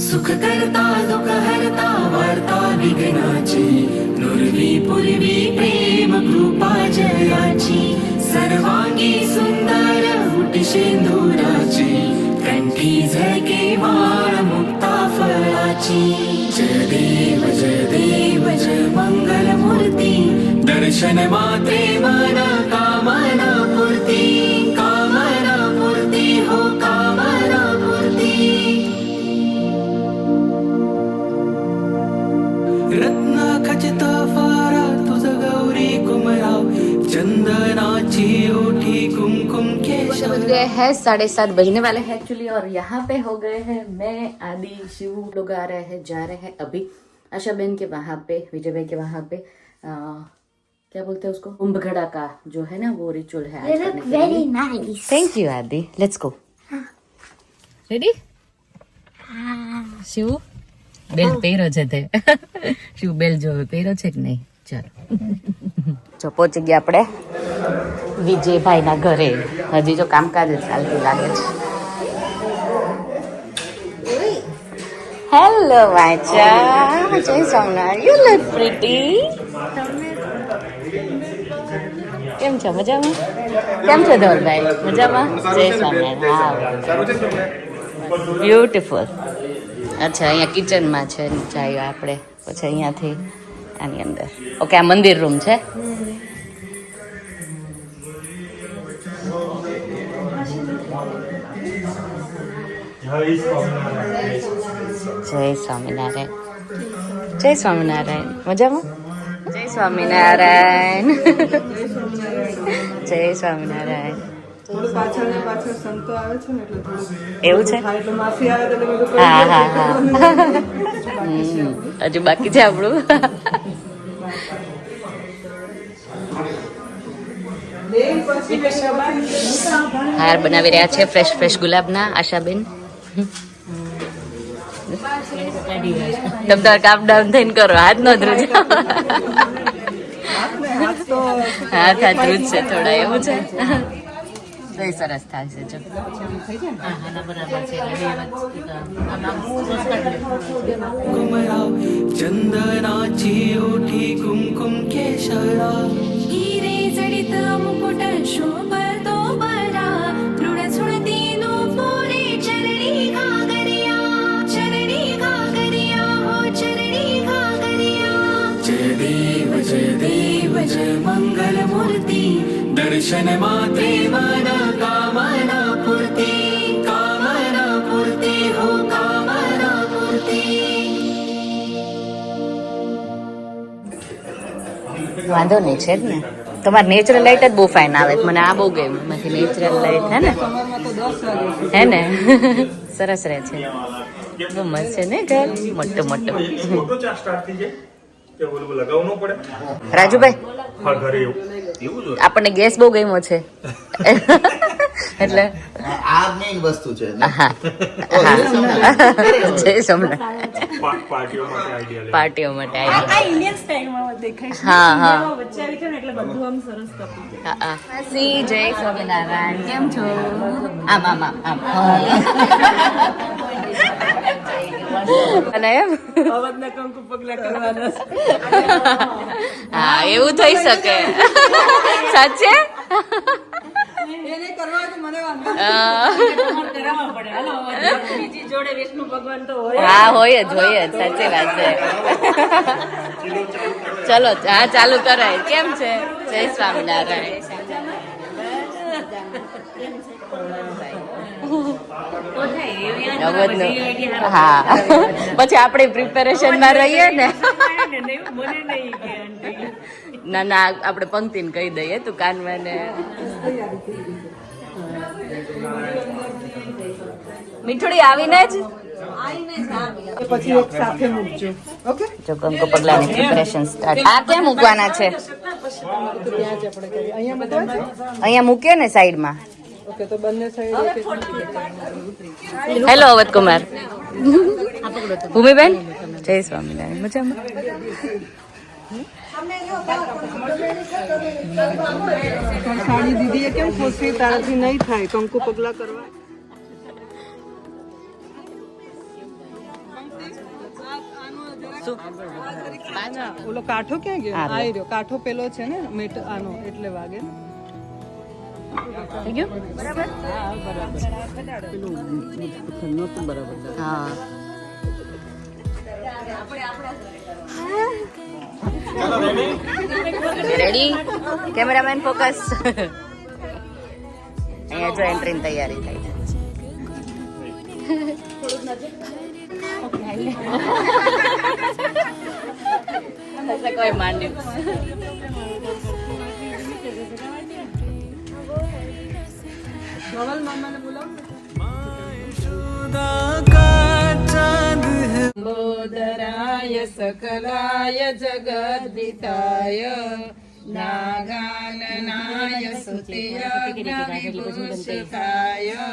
सुख करता दुख हरता वार्ता विघ्नाची नुरवी पूर्वी प्रेम कृपा जयाची सर्वांगी सुंदर उटी शेंदुराची कंठी झळके माळ मुक्ता फळाची जय देव जय मंगल मूर्ती दर्शन मात्रे मन कामना पूर्ती हो कामना पूर्ती रत्न खचित फारा तुझ गौरी कुमराव चंदनाची ओठी कुमकुम केश बज गए हैं 7:30 बजने वाले हैं एक्चुअली और यहाँ पे हो गए हैं मैं आदि शिव लोग आ रहे हैं जा रहे हैं अभी आशा बहन के वहाँ पे विजय भाई के वहाँ पे क्या बोलते हैं उसको कुंभघड़ा का जो है ना वो रिचुअल है आज करने के लिए nice. थैंक यू आदि लेट्स गो रेडी शिव બેલ પહેરો છે તે શું બેલ જોવે પહેરો છે કે નહીં ચાલો જો પહોંચી ગયા આપણે વિજયભાઈના ઘરે હજી જો કામકાજ જ ચાલતું લાગે છે હેલો વાચા જય સોમનાથ યુ લુક પ્રીટી કેમ છો મજામાં કેમ છો ધવલભાઈ મજામાં જય સોમનાથ હા બ્યુટીફુલ અચ્છા અહીંયા કિચનમાં છે જાય આપણે પછી અહીંયાથી આની અંદર ઓકે આ મંદિર રૂમ છે જય સ્વામિનારાયણ જય સ્વામિનારાયણ મજામાં જય સ્વામિનારાયણ જય સ્વામિનારાયણ એવું છે હા હા હા હજુ બાકી છે આપણું હાર બનાવી રહ્યા છે ફ્રેશ ફ્રેશ ગુલાબના આશાબેન તમ તાર કામ ડાઉન થઈને કરો હાથ નો ધ્રુજ હાથ હાથ ધ્રુજ છે થોડા એવું છે સરસ થાય છે જો चंदनाची ओठी कुमकुम केशरा हिरे जडित मुकुट शोभतो बरा तृण सुणती नो पोरे चरणी घागरिया हो चरणी घागरिया जय देव जय मंगल मूर्ती दर्शन मात्रे मन कामना पूर्ती हो कामना पूर्ती વાંધો નહીં છે જ ને તમારે નેચરલ લાઇટ જ બહુ ફાઇન આવે મને આ બહુ ગયું એમાંથી નેચરલ લાઇટ હે ને સરસ રહે છે બહુ મસ્ત છે ને ઘર મોટું મોટું રાજુભાઈ આપણને ગેસ બહુ ગમ્યો છે એટલે આ મેઇન વસ્તુ છે હા જય સોમનાથ પાર્ટીઓ માટે હા હા સી જય સ્વામિનારાયણ કેમ છો આમ આમ આમ આમ અને એમ હા એવું થઈ શકે સાચે હા હોય જ સાચી વાત છે ચલો હા ચાલુ કરાય કેમ છે જય સ્વામિનારાયણ હા પછી આપણે પ્રિપેરેશન માં રહીએ ને ના ના આપણે પંક્તિને કહી દઈએ તું કાનમાં ને મીઠડી આવીને જ પછી એક સાથે મૂકજો ઓકે જો કંકુ પગલાની પ્રિપેરેશન સ્ટાર્ટ આ ક્યાં મૂકવાના છે ત્યાં જ આપણે કરીએ અહીંયા બધા છે અહીંયા મૂકીએ ને સાઈડમાં ઓકે તો બંને સાઈડ હેલો અવધ કુમાર ભૂમિબેન જય સ્વામિનારાયણ મજામાં સાડી દીદીએ કેમ ખુશી તારાથી નહીં થાય કંકુ પગલા કરવા શું ઓલો કાંઠો ક્યાં ગયો? આ રહ્યો. આઈ રહ્યો. કાંઠો પેલો છે ને આનો એટલે વાગે ને. થઈ ગયું બરાબર હા રેડી કેમેરામેન ફોકસ અહીંયા જો એન્ટ્રીની તૈયારી થઈ છે કોઈ માંડ્યું ધવલ મામાને બોલાવો. બોધરાય સકલાય જગદ્દિતાય નાગાનનાય સુતિયજ્ઞવિભૂષિતાય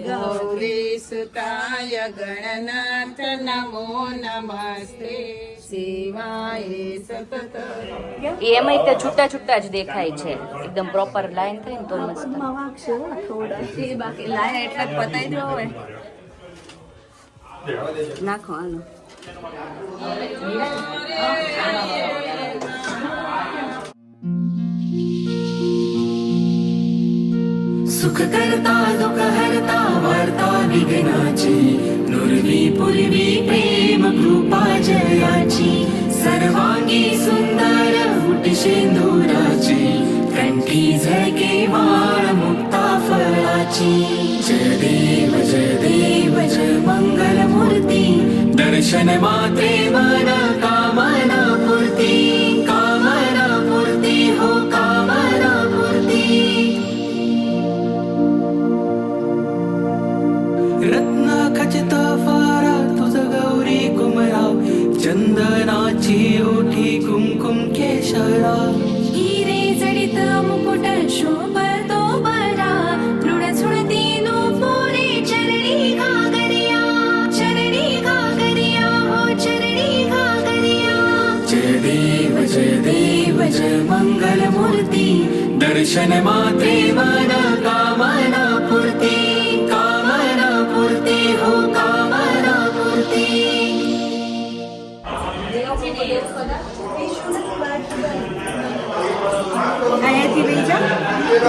ગૌરી સુતાય ગણનાથ નમો નમસ્તે શિવાય સતત. એમાં તે છૂટા છૂટા જ દેખાય છે એકદમ પ્રોપર લાઈન થાય ને તો મસ્ત બાકી લાઈન એટલે પતાઈ દો હવે નાખો આનો सुख करता दुख हरता वार्ता विघ्नाची नुरवी पुरवी प्रेम कृपा जयाची सर्वांगी सुंदर मुठी सिंदुराची कंठी झळके वाळ मुक्ता फळाची जय देव जय मंगल मूर्ती दर्शन मात्रे मन कामना पूर्ती हो कामना पूर्ती रत्ना खचित फारा तुझ गौरी कुमरा चंदनाची ओठी कुमकुम केशरा हिरे जडित मुकुट शोभतो बरा तृण सुणती नूपुरे चरणी घागरिया हो चरणी घागरिया जय देव जय मंगल मूर्ती दर्शन मात्रे मन कामना पूर्ती हो कामना पूर्ती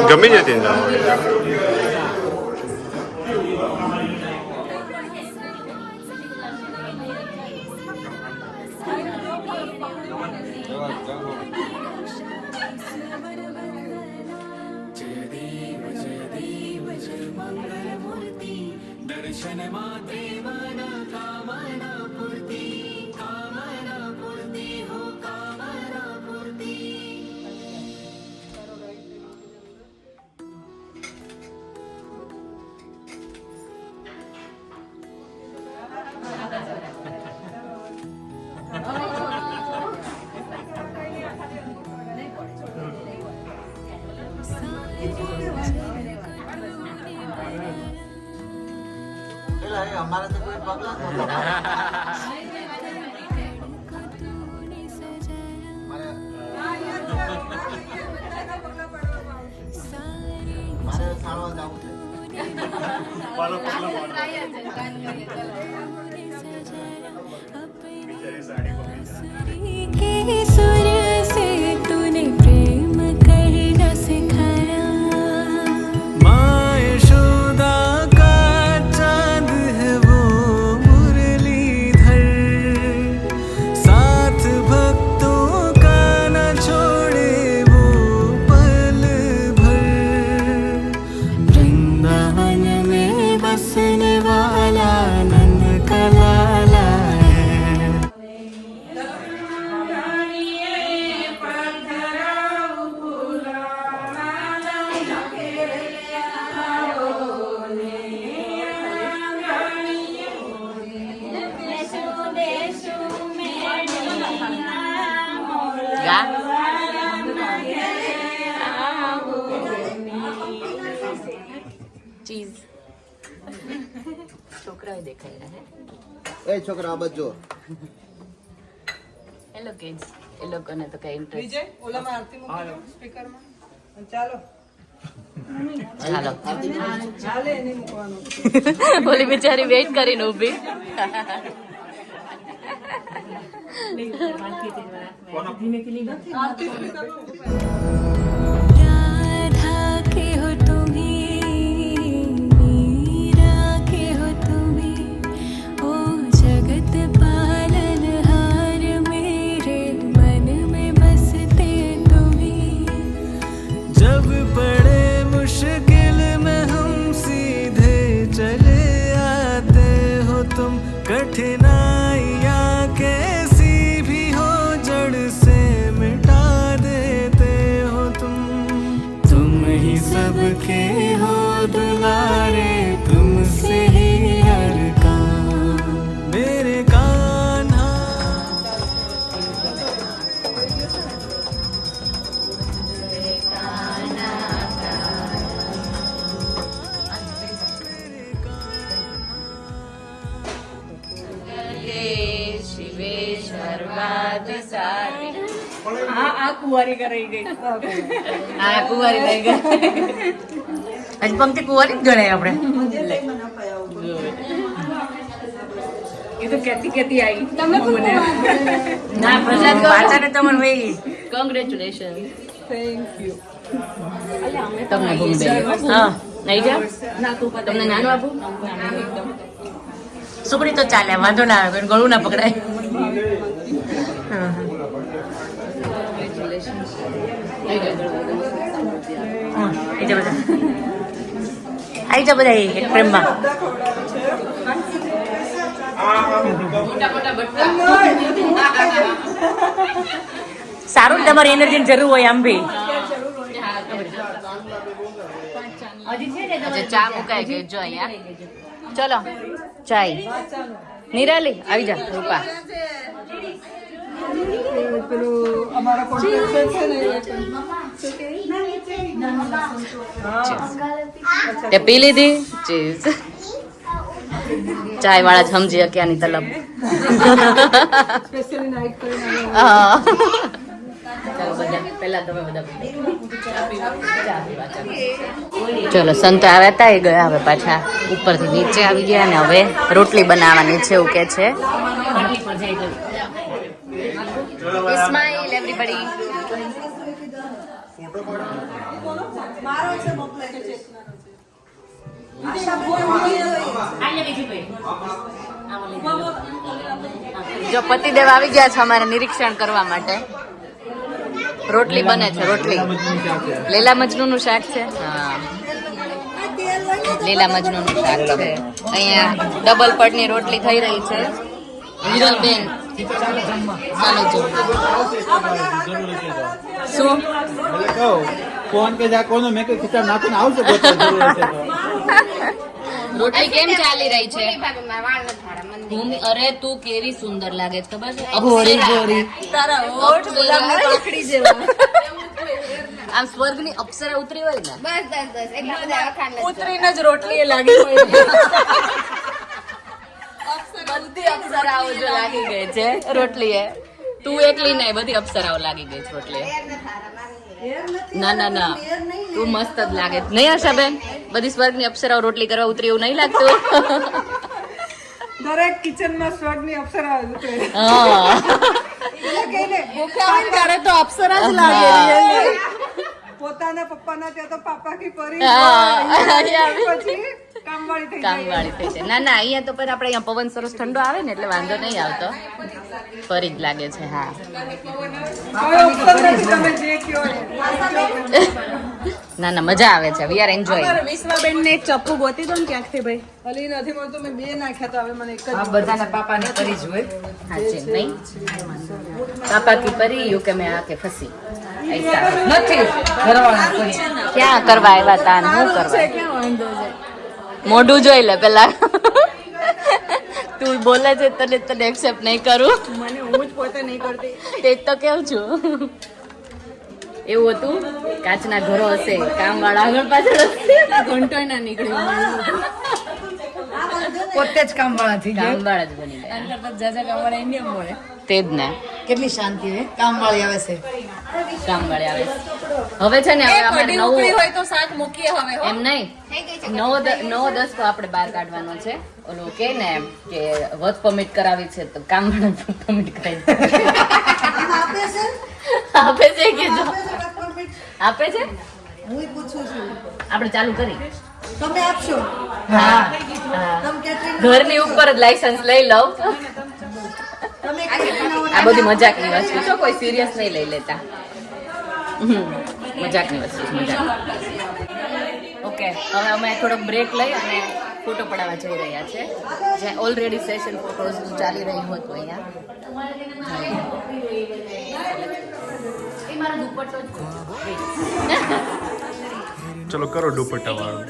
ગમી જતી ને जय देव जय मंगल मूर्ती दर्शन मात्रे मन कामना पूर्ती हो कामना पूर्ती અમારે તો કોઈ પગલા મારે સાળવા જવું के सुर से तूने प्रेम करना सिखाया माँ यशोदा का चांद है वो मुरलीधर साथ भक्तों का न छोड़े वो पल भर वृंदावन में बसने वाला नंद का लाला ચીઝ છોકરાઓ દેખાઈ રહ્યા એ છોકરા આ બધો હેલો કિડ્સ એ લોકોને તો કઈ ઇન્ટરેસ્ટ વિજય ઓલામાં આરતી મૂકો સ્પીકરમાં. ચાલો ચાલો ચાલે નહીં મૂકવાનું. ઓલી બિચારી વેઇટ કરીને ઊભી राधा के हो तुम्हें, मीरा के हो तुम्हें, ओ जगत पालनहार मेरे मन में बसते तुम्हें। जब पड़े मुश्किल में हम सीधे चले आते हो तुम, कठिनाइयाँ कैसी भी हो जड़ से मिटा देते हो तुम ही सबके हो दुलारे, तुमसे ही हर काम मेरे कान्हा। આ કુંવારી રહી ગઈ. હજી પંક્તિ કુંવારી જ ગણાય આપણે. એ તો કેતી કેતી આવી. તમે ના પ્રસાદ પાછા તમને વહી. કોંગ્રેચ્યુલેશન. Thank you. તમને ભૂલ દે. હા નહીં જા. તમને નાનું આપું. સુકડી તો ચાલે, વાંધો ના આવે, ગળું ના પકડાય. આઈ જા બધા એક પ્રેમમાં. સારું ને, તમારી એનર્જી ની જરૂર હોય આમ ભી. ચા મુકાય ગઈ જો અહીંયા. ચલો ચાય. નિરાલી આવી જા. રૂપા પેલું અમારા કોન્ટ્રાક્ટર છે ને તે પી લીધી ચીઝ. ચાય વાળા સમજી શક્યાની તલબ. સ્પેશિયલી નાઈટ કરીને હા. ચાલો બધા પહેલા તમે બધા ચલો સંતો આવ્યા હતા એ ગયા, હવે પાછા ઉપરથી નીચે આવી ગયા અને હવે રોટલી બનાવવાની છે એવું કે છે. Smile everybody. જો પતિદેવ આવી ગયા છે અમારે નિરીક્ષણ કરવા માટે. રોટલી બને છે. રોટલી લીલા મજનુ નું શાક છે. હા લીલા મજનુ નું શાક છે. અહીંયા ડબલ પડની રોટલી થઈ રહી છે. હિરલબેન ચાલો જો શું ફોન કે જા કોનો મેં કે ખીચા નાખીને આવશે રોટલી કેમ ચાલી રહી છે? ભૂમિ, અરે તું કેવી સુંદર લાગે છે ખબર છે? ગોરી ગોરી તારા હોઠ ગુલાબની પાંખડી જેવા. આમ સ્વર્ગની અપ્સરા ઉતરી હોય ને, બસ બસ બસ એટલા બધા વખાણ ઉતરીને જ રોટલી એ લાગી હોય. બધી અપ્સરાઓ જો લાગી ગઈ છે રોટલી એ. તું એકલી નહીં, બધી અપ્સરાઓ લાગી ગઈ છે રોટલી. ના ના ના, તું મસ્ત જ લાગે નહીં આશાબેન? બધી સ્વર્ગની અપ્સરાઓ રોટલી કરવા ઉતરી એવું નહીં લાગતું? દરેક કિચનમાં સ્વર્ગની અપ્સરા ઉતરે. હા ત્યારે તો અપ્સરા જ લાગે. પોતાના પપ્પાના ત્યાં તો પાપા કી પરી પછી કામવાળી થઈ જાય. કામવાળી થઈ છે. ના ના, અહીંયા તો પણ આપણે અહીંયા પવન સરસ ઠંડો આવે ને એટલે વાંધો નહીં આવતો. ફરી જ લાગે છે. હા હવે અપ્સર નથી, તમે જે કહો એ. ના ના, મજા આવે છે. We are enjoy. વિશ્વાબેન ને એક ચપ્પુ ગોતી દો ને ક્યાંકથી ભાઈ. હલી નથી મળતું, મેં બે નાખ્યા તો હવે મને એક જ. બધાના પાપાને પરી જ હોય. હાચે નહીં? પાપા કી પરી યુ કે મેં આકે ફસી. ऐसा નથી કરવાના કોઈ. ક્યાં કરવા આવ્યા તા ને શું કરવા? મોઢું જોઈ લે પેલા. તું બોલે છે તને તને એક્સેપ્ટ નહીં કરું. મને હું જ પોતે નહીં કરતી. તે જ તો કેવું છું. એવું હતું કાચના ઘરો હશે, કામ વાળા આગળ પાછળ હશે, ઘંટોય ના નીકળે. પોતે જ કામ વાળા થઈ કામ વાળા જ બની ગયા. તે જ ને કેટલી શાંતિ હે. કામ વાળી આવે છે. કામ વાળી આવે. હવે છે ને હવે અમારે કઢી નવું ઉકળી હોય તો શાક મૂકીએ હવે હો. એમ નહીં નવો દસકો આપણે બહાર કાઢવાનો છે ઓલો કે ને એમ કે વર્ક પરમિટ કરાવી છે તો કામ વર્ક પરમિટ કરાવી આપે છે કીધું આપે છે હું પૂછું છું આપણે ચાલુ કરી તમે આપશો હા તમે કેટરિંગ ઘરની ઉપર જ લાયસન્સ લઈ લઉં તમે કેટરિંગ આ બધી મજાકની વસ્તુ છે કોઈ સિરિયસ નહીં લઈ લેતા મજાકની વસ્તુ છે મજાક ઓકે હવે અમે થોડોક બ્રેક લઈ અને ફોટો પડાવવા જઈ રહ્યા છે જ્યાં ઓલરેડી સેશન ફોટોઝ ચાલી રહ્યું હતું અહીંયા એ મારો દુપટ્ટો चलो करो दुपट्टा वाला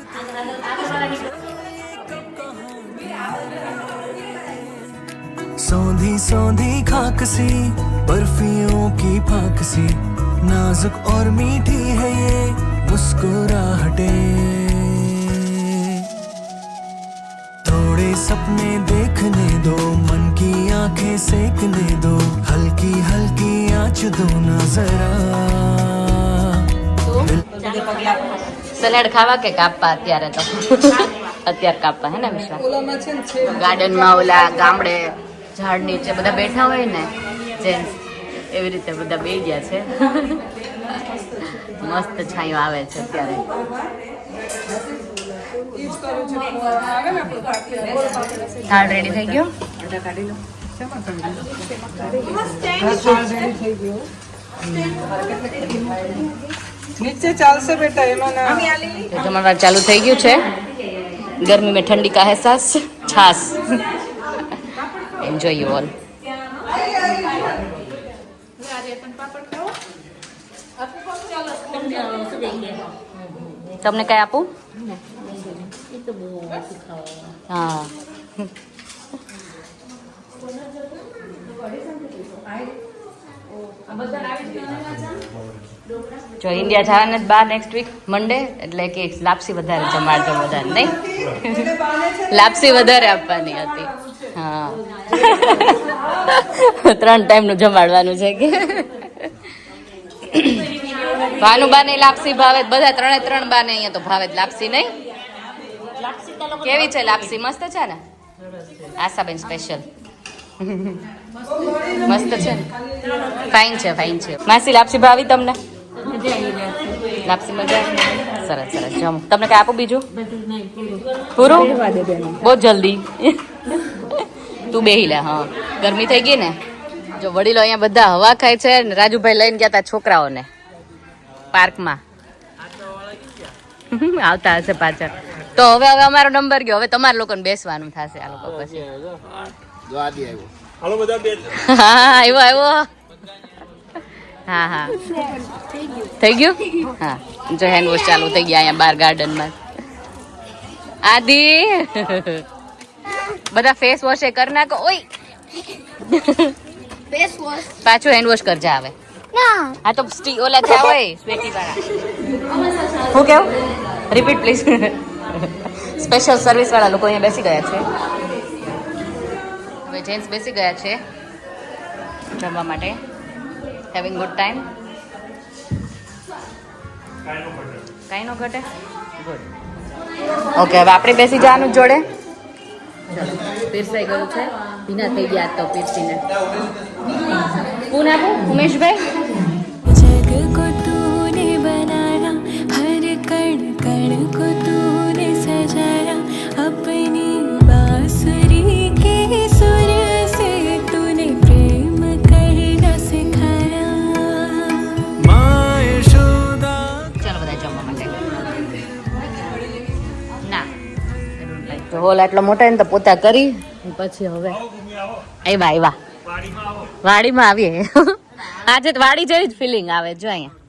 सौंधी सौंधी खाक सी बर्फियों की फाक सी नाजुक और मीठी है ये मुस्कुराहटें थोड़े सपने देखने दो मन की आंखें सेकने दो हल्की हल्की आंच दो ना जरा સલાડ ખાવા કે કાપવા અત્યારે તો અત્યારે કાપવા હે ને વિશ્વા ઓલામાં છે ને છે ગાર્ડનમાં ઓલા ગામડે ઝાડ નીચે બધા બેઠા હોય ને જેન્ટ્સ એવી રીતે બધા બેસી ગયા છે મસ્ત છાંયો આવે છે અત્યારે ઈ જ કરું છું આવે ને આપણું પાકી થાળ રેડી થઈ ગયો નીચે ચાલશે બેટા એમાં ના તો જમણવાર ચાલુ થઈ ગયું છે गर्मी में ठंडी का एहसास छास एंजॉय यू ऑल તમને કઈ આપું હા જો ઇન્ડિયા જવાના જ બહાર નેક્સ્ટ વીક મંડે એટલે કે લાપસી વધારે જમાડજો વધારે નહીં લાપસી વધારે આપવાની હતી હા 3 ટાઈમનું જમાડવાનું છે કે ભાનુબાને લાપસી ભાવે બધા 3 બાને અહીંયા તો ભાવે જ લાપસી નહીં કેવી છે લાપસી મસ્ત છે ને આશાબેન સ્પેશિયલ મસ્ત છે ને ફાઇન છે માસી લાપસી ભાવી તમને લાપસી મજા સરસ જમ તમને કઈ આપું બીજું પૂરું બહુ જલ્દી તું બેહી લે હા ગરમી થઈ ગઈ ને જો વડીલો અહીંયા બધા હવા ખાય છે ને રાજુભાઈ લઈને ગયા હતા છોકરાઓને પાર્કમાં આવતા હશે પાછળ તો હવે અમારો નંબર ગયો હવે તમારા લોકોને બેસવાનું થશે આ લોકો પછી હાલો બધા બે હા આવ્યો હા થઈ ગયું હા જો હેન્ડ વોશ ચાલુ થઈ ગયા અહીંયા બાર ગાર્ડનમાં આદિ બધા ફેસ વોશ એ કરી નાખો ઓય ફેસ વોશ પાછું હેન્ડ વોશ કરજે આવે હા તો સ્ટી ઓલા થયા હોય સ્વેટી વાળા હું કેવું રિપીટ પ્લીઝ સ્પેશિયલ સર્વિસ વાળા લોકો અહીંયા બેસી ગયા છે હવે જેન્ટ્સ બેસી ગયા છે જમવા માટે હેવિંગ ગુડ ટાઈમ કાંઈ નો ઘટે ગુડ ઓકે હવે આપણે બેસી જવાનું જોડે પીરસાઈ ગયું છે ભીના થઈ ગયા તો પીરસીને કોણ આપું ઉમેશભાઈ जग को तूने बनाया हर कण कण को तूने सजाया अपनी बांसुरी के सुर से तूने प्रेम करना सिखाया माँ यशोदा ચાલો બધા જમવા માટે ના તો હોલ આટલો મોટા ને તો પોતા કરી પછી હવે આવ્યા વાડીમાં આવીએ આજે તો વાડી જેવી જ ફિલિંગ આવે જો અહીંયા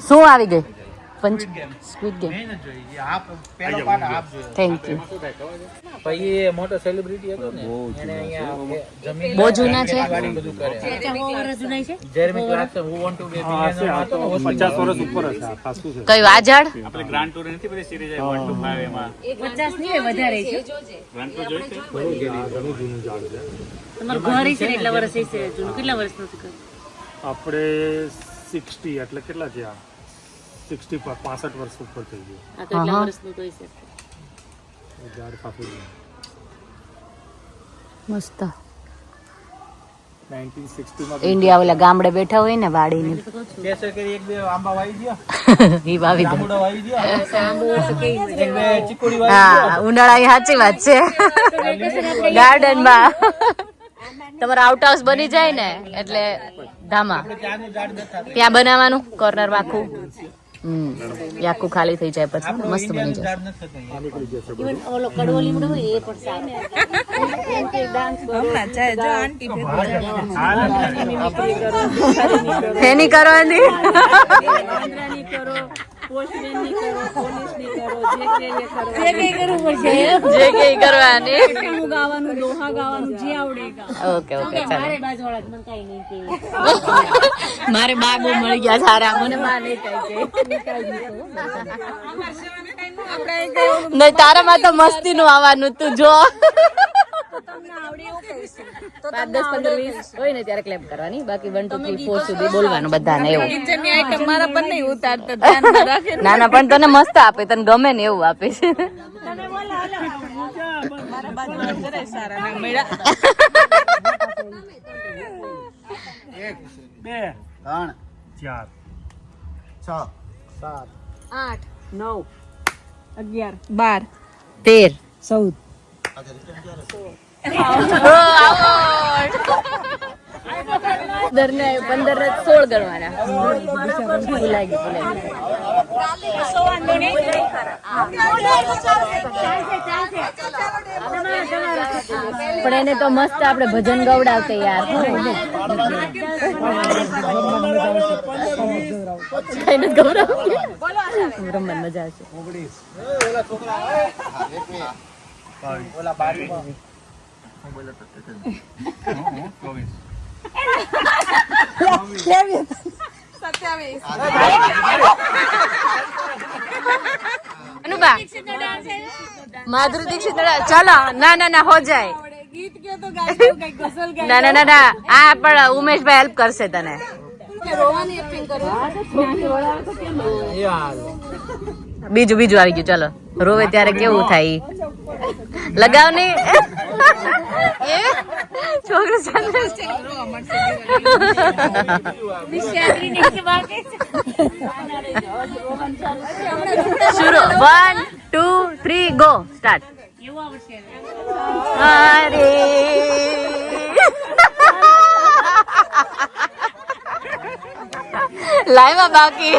શું આવી ગઈ પંચ સ્ક્વિડ ગેમ. મેં નથી જોઈ. આ પહેલો પાર્ટ આપ જોયો. Thank you. પછી એ મોટો સેલિબ્રિટી હતો ને એને અહીંયા જમીન બહુ જૂના છે. ખેતીવાડી બધું કરે. Jeremy Clarkson Who Want to Be a Millionaire હતો ને, 50 વર્ષ ઉપર હશે આ ખાસું છે. કયું આ ઝાડ? આપણે ગ્રાન્ડ ટૂર નથી બધી સિરીઝ 1 to 5 એમાં ગ્રાન્ડ ટૂર જોઈ છે. ઘણું જૂનું ઝાડ છે. આપણે 60 એટલે કેટલા છે આ 60 65 વર્ષ ઉપર થઈ ગયું ઝાડ ખાસું છે. મસ્ત. 1960 માં ઇન્ડિયા ઓલા ગામડે બેઠા હોય ને વાડીની કેસર કેરી એક બે આંબા વાવી દ્યો, ઈ વાવી દે. જાંબુડા વાવી દ્યો, એક બે ચીકુડી વાવી દ્યો. હા, ઉનાળાની સાચી વાત છે. ગાર્ડનમાં તમારો આઉટ હાઉસ બની જાય ને એટલે ધામા ત્યાંનું ઝાડ નથી થતું. ત્યાં બનાવવાનું કોર્નર આખું. એ આખું ખાલી થઈ જાય પછી મસ્ત બની જાય. ઝાડ નથી થતું અહીંયા. એની કરવાની જે કઈ કરવાની. ઓકે ઓકે ચાલો. મારે બા બહુ મળી ગયા સારા. મને બા નહીં કઈ તારામાં તો મસ્તી નું આવવાનું તું જો. 5, 10, 15, 20 હોય ને ત્યારે ક્લેપ કરવાની. બાકી 1, 2, 3, 4 સુધી બોલવાનું બધાને એવું. ના ના પણ તને મસ્ત આપે, તને ગમે ને એવું આપે છે. 13 દરને 15 16 ગણવાના. ભૂલાઈ ગયું. પણ એને તો મસ્ત આપણે ભજન ગવડાવતે યાર. કઈ નથી ગવડાવતી. રમવાની મજા આવશે. ઓલા 22 અનુબા માધુરી દીક્ષિત ચાલો. ના ના ના હો જાય. ના ના ના ના આ પણ ઉમેશભાઈ હેલ્પ કરશે તને. બીજું બીજું આવી ગયું. ચાલો રોવે ત્યારે કેવું થાય લગાવ નહીં. છોકરી શરૂ 1, 2, 3 ગો સ્ટાર્ટ. અરે લાઈવા બાકી.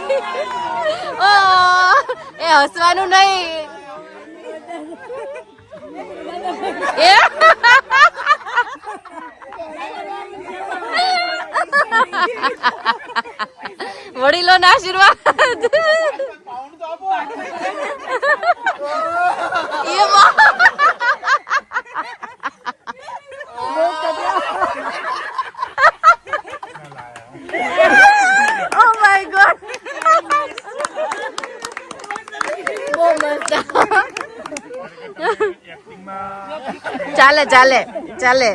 ઓ એ હસવાનું નહીં. એ વડીલોના આશીર્વાદ. Oh my God. બહુ મસ્ત. ચાલે ચાલે ચાલે.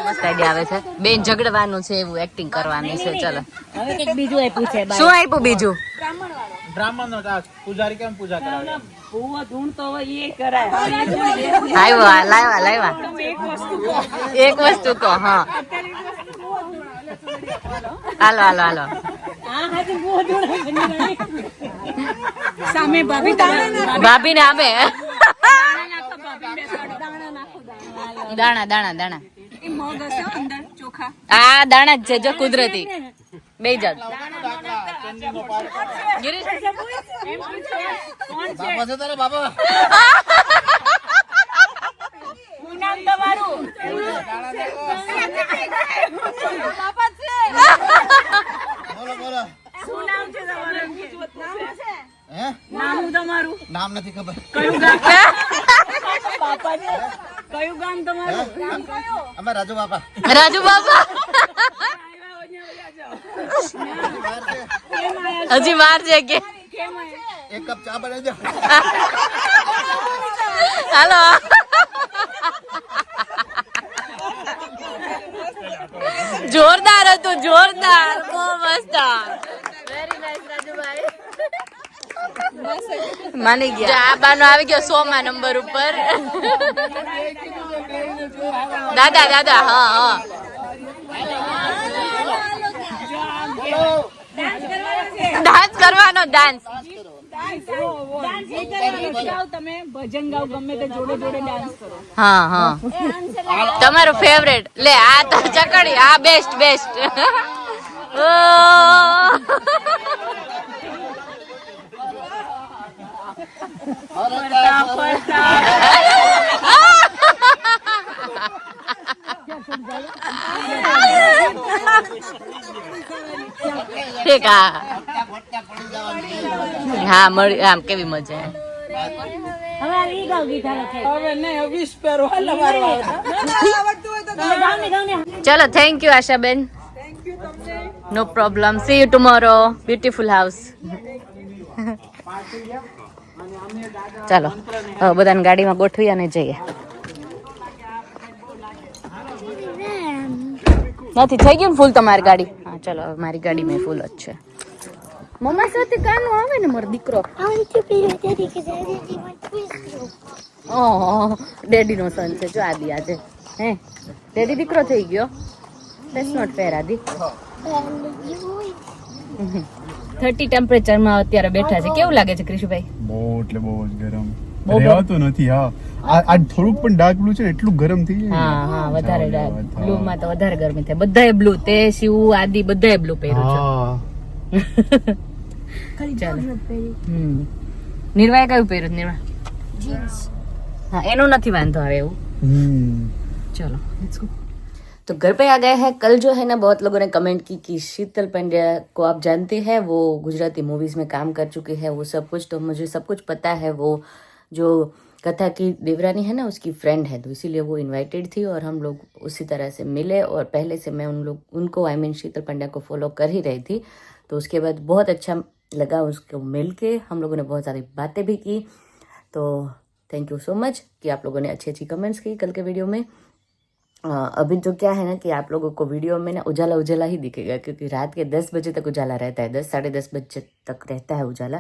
મસ્ત આઈડિયા આવે છે. બેન ઝઘડવાનું છે એવું એક્ટિંગ કરવાની છે. ચલો શું આપ્યું બીજું? બ્રાહ્મણનો ટાસ્ક. પૂજારી કેમ પૂજા કરાવે? આવ્યો લાવ્યા લાવ્યા. એક વસ્તુ કહો. હા હાલો હાલો હાલો. ભાભી ને આપે. દાણા દાણા દાણા. આ દાણા જ છે જો કુદરતી. બે જાત. બાબા નામ તમારું નામ નથી ખબર. કયું ગામ બાપાજી કયું ગામ તમારું નામ કયો અમે રાજુ બાપા. રાજુ બાપા હજી વાર છે કે એક કપ ચા બનાવી દો. હાલો જોરદાર હતું, જોરદાર, બહુ મસ્ત. Very nice Rajubhai. માની ગયા. આ બાનો આવી ગયો 100 માં નંબર ઉપર. દાદા દાદા હા હા ડાન્સ કરવાનો, ડાન્સ. તમે ભજન ગાઓ ગમે તે જોડે જોડે ડાન્સ કરો. હા હા તમારો ફેવરેટ. લે આ તો ચકડી, આ બેસ્ટ બેસ્ટ. ઠીક હા મળી આમ કેવી મજા આવે. હવે નહીં વિસ્પેર હાલ મારવા ચલો થેન્ક યુ આશાબેન. No problem. See you tomorrow. Beautiful house. ચાલો હવે બધાને ગાડીમાં ગોઠવી અને જઈએ. નથી થઈ ગયું ને ફૂલ તમારી ગાડી? હા ચલો હવે મારી ગાડીમાં ફૂલ જ છે. મમ્મા સાથે કાનો આવે ને મારો દીકરો. ઓહ ડેડી નો સન છે જો આદિ આજે. હે ડેડી દીકરો થઈ ગયો. ધેટ્સ નોટ ફેર આદિ. 30 ટેમ્પરેચરમાં અત્યારે બેઠા છે. કેવું લાગે છે ક્રિશુભાઈ? બહુ એટલે બહુ જ ગરમ. રહેવાતું નથી. હા આ થોડુંક પણ ડાર્ક બ્લુ છે ને એટલું ગરમ થઈ જાય. હા હા વધારે બ્લુ માં તો વધારે ગરમી થાય. બધાએ બ્લુ, તે શિવ આદિ બધાએ બ્લુ પહેર્યું છે. निर्वाय कયું પહેર્યું? निर्वा जींस. हाँ एनो नहीं वांधो आवे એવું. चलो लेट्स गो. तो घर पे आ गए हैं. कल जो है ना बहुत लोगों ने कमेंट की कि शीतल पंड्या को आप जानते हैं, वो गुजराती मूवीज में काम कर चुकी है, वो सब कुछ. तो मुझे सब कुछ पता है. वो जो कथा की देवरानी है ना उसकी फ्रेंड है, तो इसीलिए वो इनवाइटेड थी और हम लोग उसी तरह से मिले. और पहले से मैं उनको आई मीन शीतल पंड्या को फॉलो कर ही रही थी. तो उसके बाद बहुत अच्छा लगा उसको मिल के. हम लोगों ने बहुत सारी बातें भी की. तो थैंक यू सो मच कि आप लोगों ने अच्छी अच्छी कमेंट्स की कल के वीडियो में. अभी तो क्या है ना कि आप लोगों को वीडियो में ना उजाला उजाला ही दिखेगा, क्योंकि रात के 10 बजे तक उजाला रहता है. 10 साढ़े 10 बजे तक रहता है उजाला.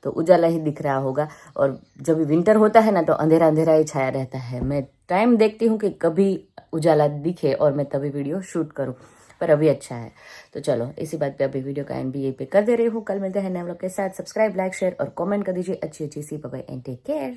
तो उजाला ही दिख रहा होगा. और जब विंटर होता है ना तो अंधेरा अंधेरा ही छाया रहता है. मैं टाइम देखती हूँ कि कभी उजाला दिखे और मैं तभी वीडियो शूट करूँ, पर अभी अच्छा है. तो चलो इसी बात पे अभी वीडियो का एंड भी यही पे कर दे रही हूँ. कल मिलते हैं नए व्लॉग के साथ. सब्सक्राइब, लाइक, शेयर और कमेंट कर दीजिए. अच्छी अच्छी सी bye bye and take care.